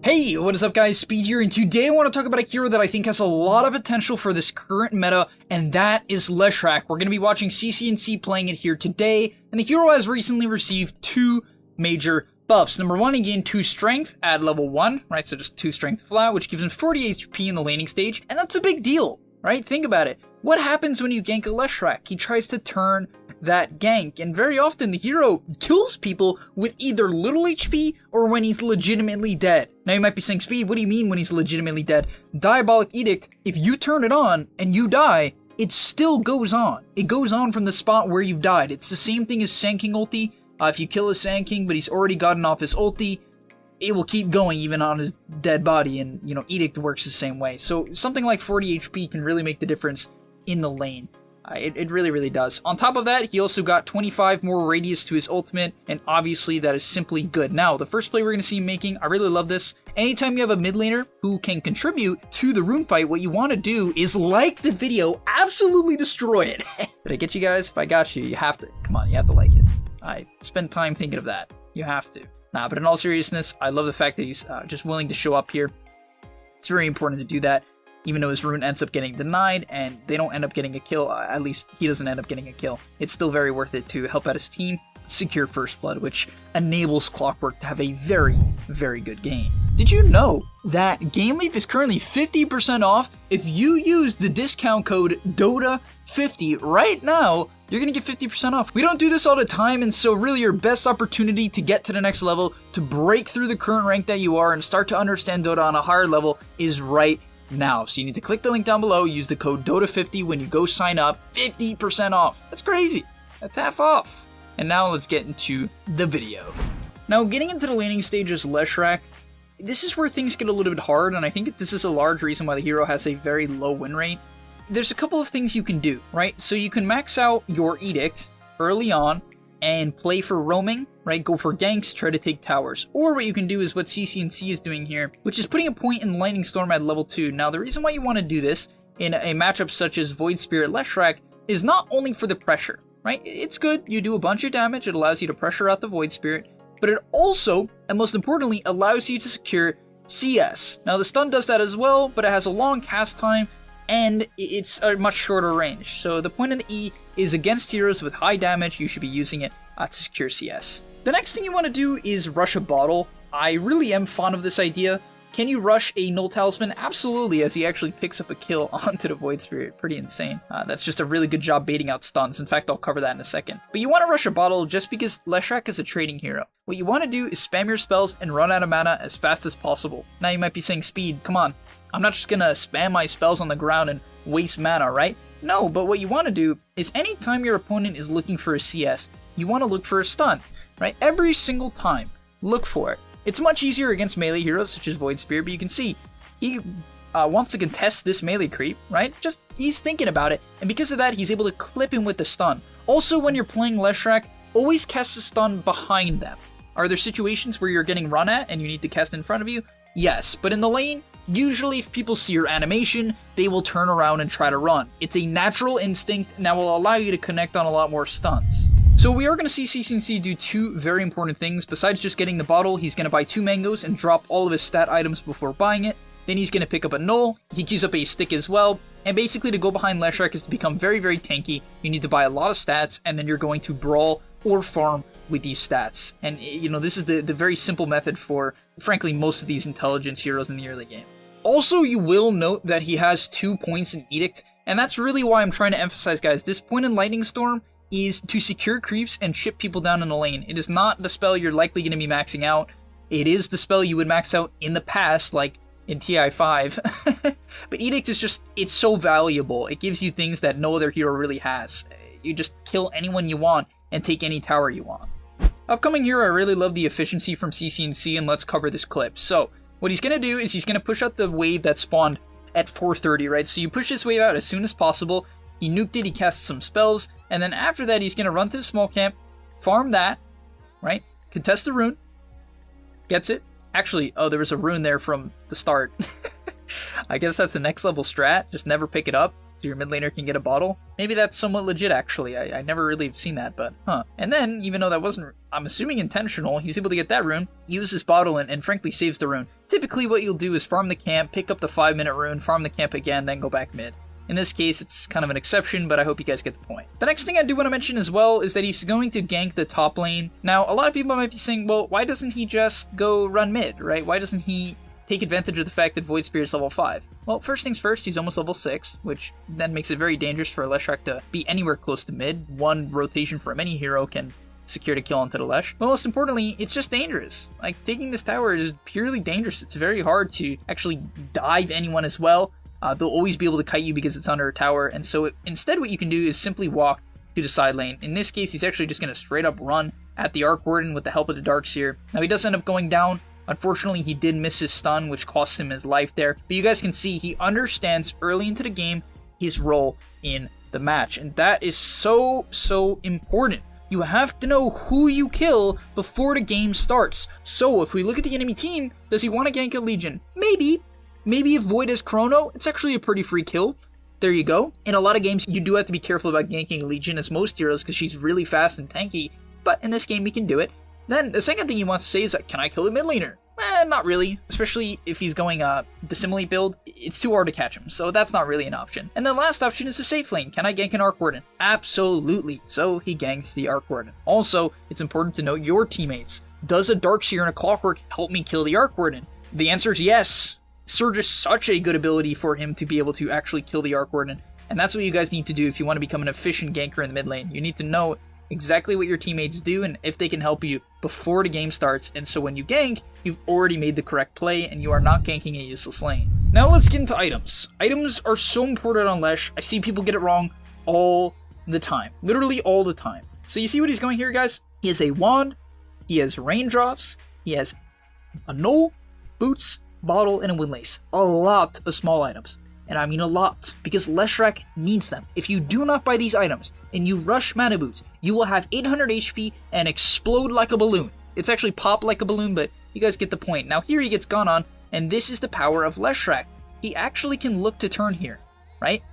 Hey, what is up guys, Speed here, and today I want to talk about a hero that I think has a lot of potential for this current meta, and that is Leshrac. We're going to be watching CCNC playing it here today, and the hero has recently received two major buffs. Number one, he gained 2 strength at level 1, right, so just 2 strength flat, which gives him 40 HP in the laning stage, and that's a big deal, right? Think about it. What happens when you gank a Leshrac? He tries to turn that gank, and very often the hero kills people with either little HP or when he's legitimately dead. Now you might be saying, Speed, what do you mean when he's legitimately dead? Diabolic Edict, if you turn it on and you die, it still goes on. It goes on from the spot where you've died. It's the same thing as Sand King ulti. If you kill a Sand King but he's already gotten off his ulti, it will keep going even on his dead body, and you know, Edict works the same way. So something like 40 HP can really make the difference in the lane. It really does. On top of that, he also got 25 more radius to his ultimate, and obviously that is simply good. Now, the first play we're going to see him making, I really love this. Anytime you have a mid laner who can contribute to the rune fight, what you want to do is like the video, absolutely destroy it. Did I get you guys? If I got you, you have to. Come on, you have to like it. I spent time thinking of that. You have to. Nah, but in all seriousness, I love the fact that he's just willing to show up here. It's very important to do that. Even though his rune ends up getting denied and they don't end up getting a kill, at least he doesn't end up getting a kill, it's still very worth it to help out his team secure first blood, which enables Clockwork to have a very good game. Did you know that Game Leap is currently 50% off? If you use the discount code DOTA50 right now, you're going to get 50% off. We don't do this all the time, and so really your best opportunity to get to the next level, to break through the current rank that you are and start to understand Dota on a higher level is right now. So you need to click the link down below, use the code DOTA50 when you go sign up, 50% off. That's crazy. That's half off. And now let's get into the video. Now getting into the laning stage as Leshrac, this is where things get a little bit hard, and I think this is a large reason why the hero has a very low win rate. There's a couple of things you can do, right? So you can max out your Edict early on and play for roaming, right? Go for ganks, try to take towers. Or what you can do is what CCNC is doing here, which is putting a point in Lightning Storm at level 2. Now, the reason why you want to do this in a matchup such as Void Spirit Leshrac is not only for the pressure, right? It's good, you do a bunch of damage, it allows you to pressure out the Void Spirit, but it also, and most importantly, allows you to secure CS. Now, the stun does that as well, but it has a long cast time, and it's a much shorter range. So the point in the E is against heroes with high damage, you should be using it to secure CS. The next thing you want to do is rush a bottle. I really am fond of this idea. Can you rush a Null Talisman? Absolutely, as he actually picks up a kill onto the Void Spirit. Pretty insane. That's just a really good job baiting out stuns. In fact, I'll cover that in a second. But you want to rush a bottle just because Leshrac is a trading hero. What you want to do is spam your spells and run out of mana as fast as possible. Now you might be saying, Speed, come on. I'm not just gonna spam my spells on the ground and waste mana, right? No, but what you want to do is anytime your opponent is looking for a CS, you want to look for a stun, right? Every single time, look for it. It's much easier against melee heroes such as Void Spirit, but you can see he wants to contest this melee creep, right? Just, he's thinking about it, and because of that, he's able to clip him with the stun. Also, when you're playing Leshrac, always cast the stun behind them. Are there situations where you're getting run at and you need to cast in front of you? Yes, but in the lane, usually if people see your animation, they will turn around and try to run. It's a natural instinct, and that will allow you to connect on a lot more stuns. So we are going to see CCNC do 2 very important things. Besides just getting the bottle, he's going to buy 2 mangoes and drop all of his stat items before buying it. Then he's going to pick up a null, he queues up a stick as well, and basically to go behind Leshrac is to become very tanky. You need to buy a lot of stats, and then you're going to brawl or farm with these stats. And you know, this is the very simple method for, frankly, most of these intelligence heroes in the early game. Also, you will note that he has 2 points in Edict, and that's really why I'm trying to emphasize, guys, this point in Lightning Storm is to secure creeps and chip people down in the lane. It is not the spell you're likely going to be maxing out. It is the spell you would max out in the past, like in TI5. But Edict is just, it's so valuable. It gives you things that no other hero really has. You just kill anyone you want and take any tower you want. Upcoming here, I really love the efficiency from CCNC, and let's cover this clip. So, what he's going to do is he's going to push out the wave that spawned at 4:30, right? So you push this wave out as soon as possible. He nuked it, he cast some spells, and then after that he's going to run to the small camp, farm that, right? Contest the rune, gets it. Actually, oh, there was a rune there from the start. I guess that's the next level strat, just never pick it up. so your mid laner can get a bottle. Maybe that's somewhat legit, actually. I never really seen that, but huh. And then, even though that wasn't, I'm assuming, intentional, he's able to get that rune, use his bottle, and frankly saves the rune. typically what you'll do is farm the camp, pick up the 5-minute rune, farm the camp again, then go back mid. In this case, it's kind of an exception, but I hope you guys get the point. The next thing I do want to mention as well is that he's going to gank the top lane. Now, a lot of people might be saying, well, why doesn't he just go run mid, right? Why doesn't he take advantage of the fact that Void Spirit is level 5? Well, first things first, he's almost level 6, which then makes it very dangerous for Leshrac to be anywhere close to mid. One rotation from any hero can secure the kill onto the Lesh. But most importantly, it's just dangerous. Like, taking this tower is purely dangerous. It's very hard to actually dive anyone as well. They'll always be able to kite you because it's under a tower, and so instead what you can do is simply walk to the side lane. In this case, he's actually just going to straight up run at the Arc Warden with the help of the Darkseer. Now, he does end up going down. Unfortunately, he did miss his stun, which cost him his life there. But you guys can see he understands early into the game his role in the match, and that is so important. You have to know who you kill before the game starts. So if we look at the enemy team, does he want to gank a Legion? Maybe. Maybe if Void is Chrono, it's actually a pretty free kill. There you go. In a lot of games, you do have to be careful about ganking a Legion as most heroes because she's really fast and tanky, but in this game, we can do it. Then, the second thing he wants to say is, can I kill a mid laner? Not really. Especially if he's going Dissimilate build, it's too hard to catch him, so that's not really an option. And the last option is the safe lane. Can I gank an Arc Warden? Absolutely. So he ganks the Arc Warden. Also, it's important to note your teammates. Does a Darkseer and a Clockwork help me kill the Arc Warden? The answer is yes. Surge is such a good ability for him to be able to actually kill the Arc Warden, and that's what you guys need to do if you want to become an efficient ganker in the mid lane. You need to know exactly what your teammates do and if they can help you before the game starts, and so when you gank, you've already made the correct play and you are not ganking a useless lane. Now let's get into items. Items are so important on Lesh. I see people get it wrong all the time. Literally all the time. So you see what he's going here, guys? He has a wand, he has raindrops, he has a null, boots, bottle, and a windlace. A lot of small items. And I mean a lot, because Leshrac needs them. If you do not buy these items, and you rush Mana Boots, you will have 800 HP and explode like a balloon. It's actually pop like a balloon, but you guys get the point. Now here he gets gone on, and this is the power of Leshrac. He actually can look to turn here, right?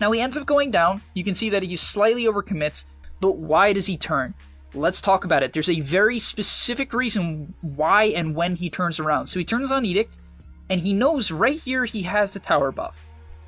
Now he ends up going down. You can see that he slightly overcommits, but why does he turn? Let's talk about it. There's a very specific reason why and when he turns around. So he turns on Edict, and he knows right here he has the tower buff.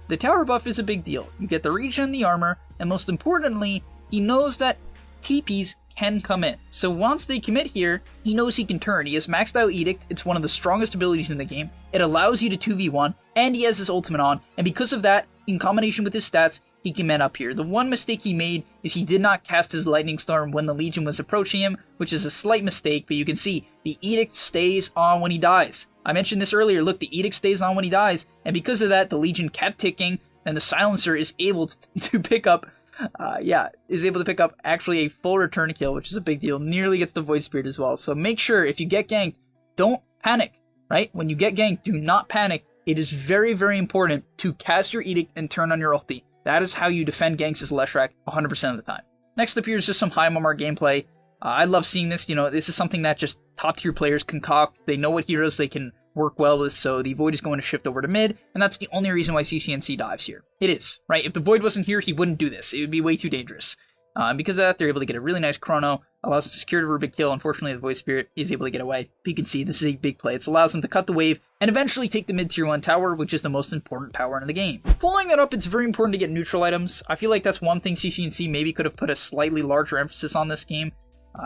The tower buff is a big deal. You get the regen, the armor, and most importantly, he knows that TPs can come in. So once they commit here, he knows he can turn. He has maxed out Edict. It's one of the strongest abilities in the game. It allows you to 2v1, and he has his ultimate on, and because of that, in combination with his stats, he can man up here. The one mistake he made is he did not cast his Lightning Storm when the Legion was approaching him, which is a slight mistake, but you can see the Edict stays on when he dies. I mentioned this earlier, look, the Edict stays on when he dies, and because of that, the Legion kept ticking, and the Silencer is able to pick up, actually a full return kill, which is a big deal. Nearly gets the Void Spirit as well. So make sure, if you get ganked, don't panic, right? When you get ganked, do not panic. It is very, very important to cast your Edict and turn on your ulti. That is how you defend ganks as Leshrac 100% of the time. Next up here is just some high MMR gameplay. I love seeing this. You know, this is something that just top tier players concoct. They know what heroes they can work well with, so the Void is going to shift over to mid, and that's the only reason why CCNC dives here. It is, right? If the Void wasn't here, he wouldn't do this. It would be way too dangerous. And because of that, they're able to get a really nice chrono, allows them to secure the Rubik kill. Unfortunately, the Void Spirit is able to get away. But you can see this is a big play. It allows them to cut the wave and eventually take the mid-tier 1 tower, which is the most important power in the game. Following that up, it's very important to get neutral items. I feel like that's one thing CCNC maybe could have put a slightly larger emphasis on this game,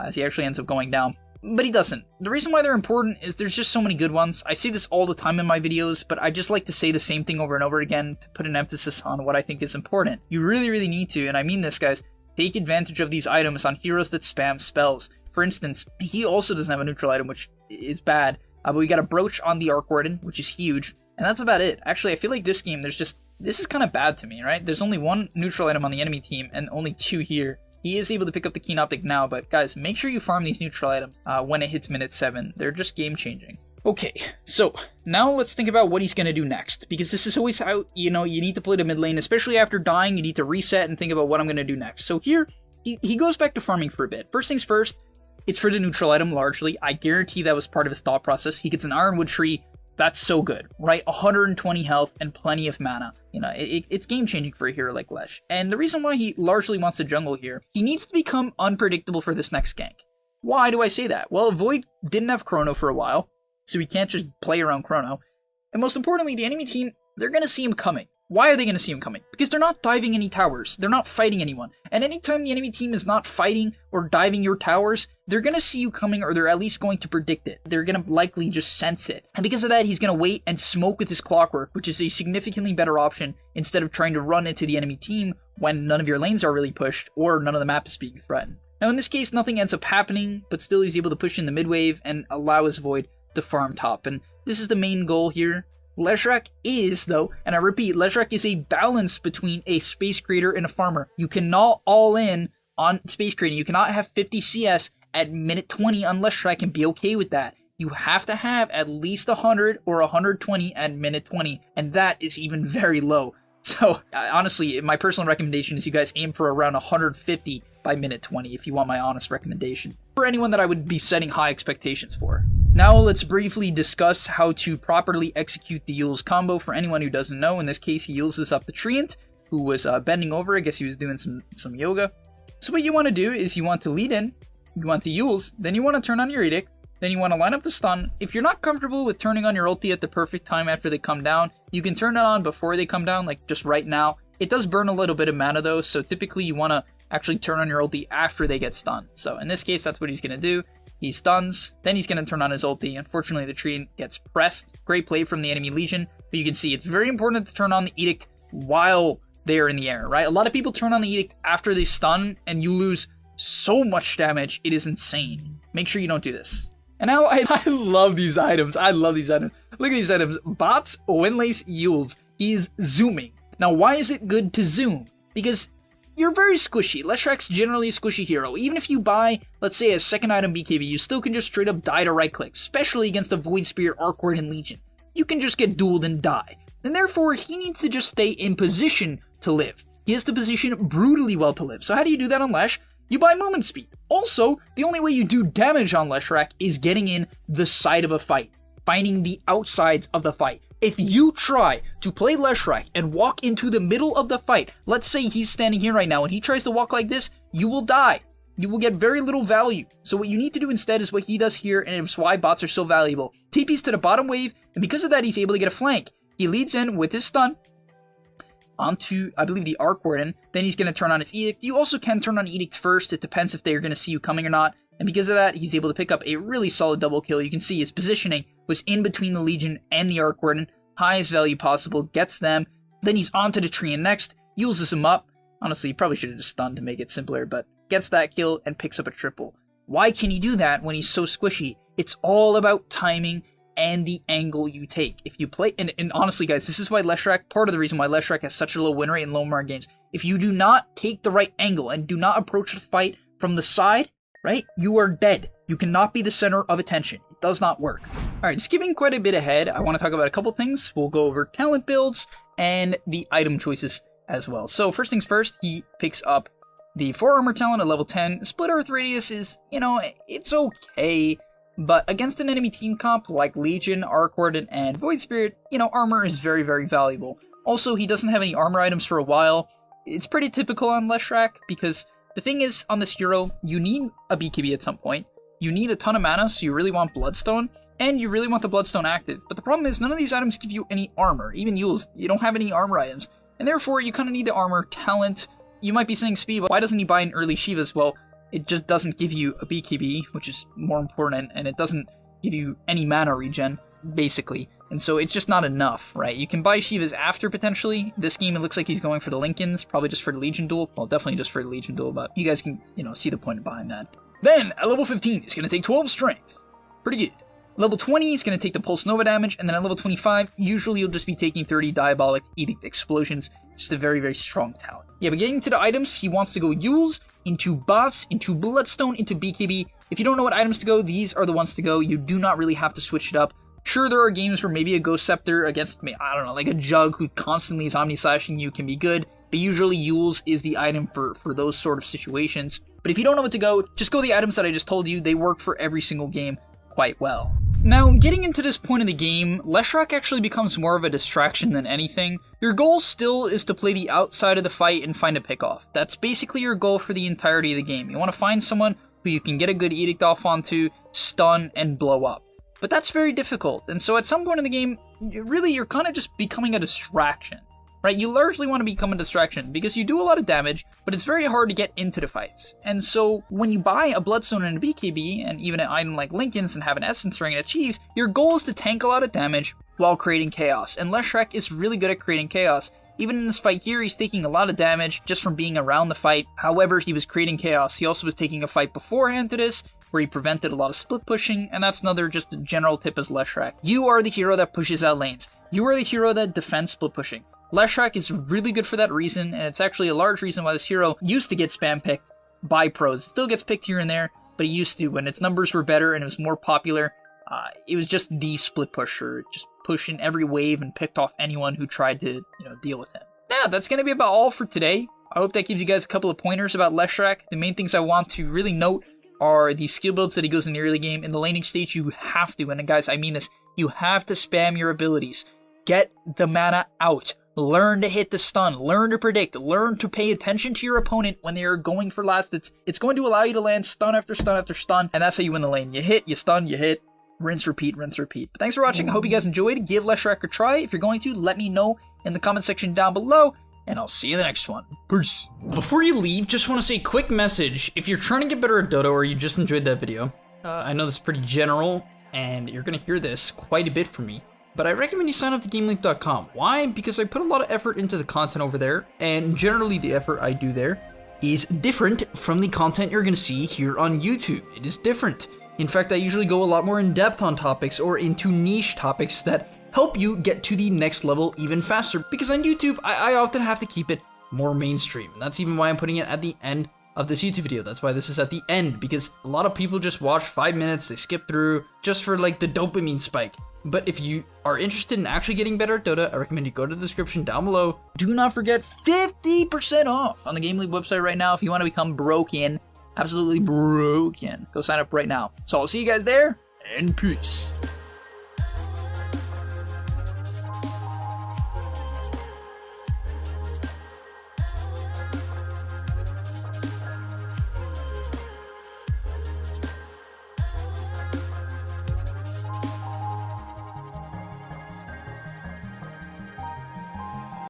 as he actually ends up going down. But he doesn't. The reason why they're important is there's just so many good ones. I see this all the time in my videos, but I just like to say the same thing over and over again to put an emphasis on what I think is important. You really, really need to, and I mean this, guys, take advantage of these items on heroes that spam spells. For instance, he also doesn't have a neutral item, which is bad, but we got a brooch on the Arc Warden, which is huge, and that's about it. Actually, I feel like this game, this is kind of bad to me, right? There's only one neutral item on the enemy team, and only 2 here. He is able to pick up the Keen Optic now, but guys, make sure you farm these neutral items when it hits minute 7. They're just game-changing. Okay, so now let's think about what he's going to do next, because this is always how, you need to play the mid lane, especially after dying. You need to reset and think about what I'm going to do next. So here, he goes back to farming for a bit. First things first, it's for the neutral item largely. I guarantee that was part of his thought process. He gets an Ironwood tree. That's so good, right? 120 health and plenty of mana. It's game-changing for a hero like Lesh. And the reason why he largely wants to jungle here, he needs to become unpredictable for this next gank. Why do I say that? Well, Void didn't have Chrono for a while. so he can't just play around Chrono. And most importantly, the enemy team, they're going to see him coming. Why are they going to see him coming? Because they're not diving any towers. They're not fighting anyone. And anytime the enemy team is not fighting or diving your towers, they're going to see you coming, or they're at least going to predict it. They're going to likely just sense it. And because of that, he's going to wait and smoke with his clockwork, which is a significantly better option instead of trying to run into the enemy team when none of your lanes are really pushed or none of the map is being threatened. Now in this case, nothing ends up happening, but still he's able to push in the mid wave and allow his Void to farm top. And this is the main goal here. Leshrac is, though, and I repeat, Leshrac is a balance between a space creator and a farmer. You cannot all in on space creating. You cannot have 50 CS at minute 20 on Leshrac and be okay with that. You have to have at least 100 or 120 at minute 20, and that is even very low. So, honestly, my personal recommendation is you guys aim for around 150 by minute 20 if you want my honest recommendation. For anyone that I would be setting high expectations for. Now let's briefly discuss how to properly execute the Yule's combo. For anyone who doesn't know, in this case he Yules this up the Treant, who was bending over. I guess he was doing some yoga. So what you want to do is you want to lead in, you want to Yules, then you want to turn on your Edict, then you want to line up the stun. If you're not comfortable with turning on your ulti at the perfect time after they come down, you can turn it on before they come down, like just right now. It does burn a little bit of mana though, so typically you want to actually turn on your ulti after they get stunned. So in this case, that's what he's going to do. He stuns, then he's going to turn on his ulti. Unfortunately, the Treant gets pressed. Great play from the enemy Legion, but you can see it's very important to turn on the Edict while they're in the air, right? A lot of people turn on the Edict after they stun, and you lose so much damage, it is insane. Make sure you don't do this. And now I love these items. I love these items. Look at these items. Bots, Windlace, Yules. He's zooming. Now, why is it good to zoom? Because you're very squishy. Leshrac's generally a squishy hero. Even if you buy, let's say, a second item BKB, you still can just straight up die to right click, especially against a Void Spirit, Arc Ward, and Legion. You can just get dueled and die. And therefore, he needs to just stay in position to live. He has to position brutally well to live. So how do you do that on Lesh? You buy movement speed. Also, the only way you do damage on Leshrac is getting in the side of a fight, finding the outsides of the fight. If you try to play Leshrac and walk into the middle of the fight, let's say he's standing here right now and he tries to walk like this, you will die. You will get very little value. So what you need to do instead is what he does here, and it's why bots are so valuable. TP's to the bottom wave, and because of that, he's able to get a flank. He leads in with his stun onto, I believe, the Arc Warden. Then he's going to turn on his Edict. You also can turn on Edict first. It depends if they're going to see you coming or not. And because of that, he's able to pick up a really solid double kill. You can see his positioning was in between the Legion and the Arc Warden. Highest value possible, gets them. Then he's onto the Treant next, uses him up. Honestly, he probably should have just stunned to make it simpler, but gets that kill and picks up a triple. Why can he do that when he's so squishy? It's all about timing and the angle you take. If you play, and honestly guys, this is why Leshrac, part of the reason why Leshrac has such a low win rate in low mark games. If you do not take the right angle and do not approach the fight from the side, right, you are dead. You cannot be the center of attention. It does not work. Alright, skipping quite a bit ahead, I want to talk about a couple things. We'll go over talent builds and the item choices as well. So first things first, he picks up the 4 armor talent at level 10. Split Earth Radius is, you know, it's okay. But against an enemy team comp like Legion, Arc Warden, and Void Spirit, you know, armor is very, very valuable. Also, he doesn't have any armor items for a while. It's pretty typical on Leshrac, because the thing is, on this hero, you need a BKB at some point. You need a ton of mana, so you really want Bloodstone, and you really want the Bloodstone active. But the problem is, none of these items give you any armor. Even Yules, you don't have any armor items. And therefore, you kind of need the armor talent. You might be saying speed, why doesn't he buy an early Shivas? Well, it just doesn't give you a BKB, which is more important, and it doesn't give you any mana regen, basically. And so it's just not enough, right? You can buy Shivas after, potentially. This game, it looks like he's going for the Lincolns, probably just for the Legion duel. Well, definitely just for the Legion duel, but you guys can, you know, see the point behind that. Then, at level 15, he's going to take 12 strength. Pretty good. Level 20, he's going to take the Pulse Nova damage, and then at level 25, usually you'll just be taking 30 Diabolic Edict Explosions. Just a very, very strong talent. Yeah, but getting to the items, he wants to go Yules, into Bots, into Bloodstone, into BKB. If you don't know what items to go, these are the ones to go. You do not really have to switch it up. Sure, there are games where maybe a Ghost Scepter against, I don't know, like a Jug who constantly is Omni-Slashing you can be good, but usually Yules is the item for those sort of situations. But if you don't know what to go, just go the items that I just told you. They work for every single game quite well. Now, getting into this point of the game, Leshrac actually becomes more of a distraction than anything. Your goal still is to play the outside of the fight and find a pickoff. That's basically your goal for the entirety of the game. You want to find someone who you can get a good edict off onto, stun, and blow up. But that's very difficult, and so at some point in the game, really you're kind of just becoming a distraction, right? You largely want to become a distraction because you do a lot of damage, but it's very hard to get into the fights. And so when you buy a Bloodstone and a BKB, and even an item like Lincoln's and have an Essence Ring and a Cheese, your goal is to tank a lot of damage while creating chaos. And Leshrac is really good at creating chaos. Even in this fight here, he's taking a lot of damage just from being around the fight. However, he was creating chaos. He also was taking a fight beforehand to this, where he prevented a lot of split pushing, and that's another just a general tip as Leshrac. You are the hero that pushes out lanes. You are the hero that defends split pushing. Leshrac is really good for that reason, and it's actually a large reason why this hero used to get spam picked by pros. It still gets picked here and there, but he used to when its numbers were better and it was more popular. It was just the split pusher, just pushing every wave and picked off anyone who tried to deal with him. Yeah, that's going to be about all for today. I hope that gives you guys a couple of pointers about Leshrac. The main things I want to really note are the skill builds that he goes in the early game. In the laning stage, you have to, and guys, I mean this, you have to spam your abilities. Get the mana out. Learn to hit the stun. Learn to predict. Learn to pay attention to your opponent when they are going for last. It's going to allow you to land stun after stun after stun, and that's how you win the lane. You hit, you stun, you hit. Rinse, repeat, rinse, repeat. But thanks for watching. I hope you guys enjoyed. Give Leshrac a try. If you're going to, let me know in the comment section down below, and I'll see you in the next one. Peace. Before you leave, just want to say a quick message. If you're trying to get better at Dota or you just enjoyed that video, I know this is pretty general, and you're going to hear this quite a bit from me, but I recommend you sign up to GameLink.com. Why? Because I put a lot of effort into the content over there, and generally the effort I do there is different from the content you're going to see here on YouTube. It is different. In fact, I usually go a lot more in depth on topics or into niche topics that help you get to the next level even faster. Because on YouTube, I often have to keep it more mainstream. And that's even why I'm putting it at the end of this YouTube video. That's why this is at the end, because a lot of people just watch 5 minutes, they skip through just for like the dopamine spike. But if you are interested in actually getting better at Dota, I recommend you go to the description down below. Do not forget 50% off on the Game League website right now if you want to become broken. Absolutely broken. Go sign up right now. So I'll see you guys there, and peace.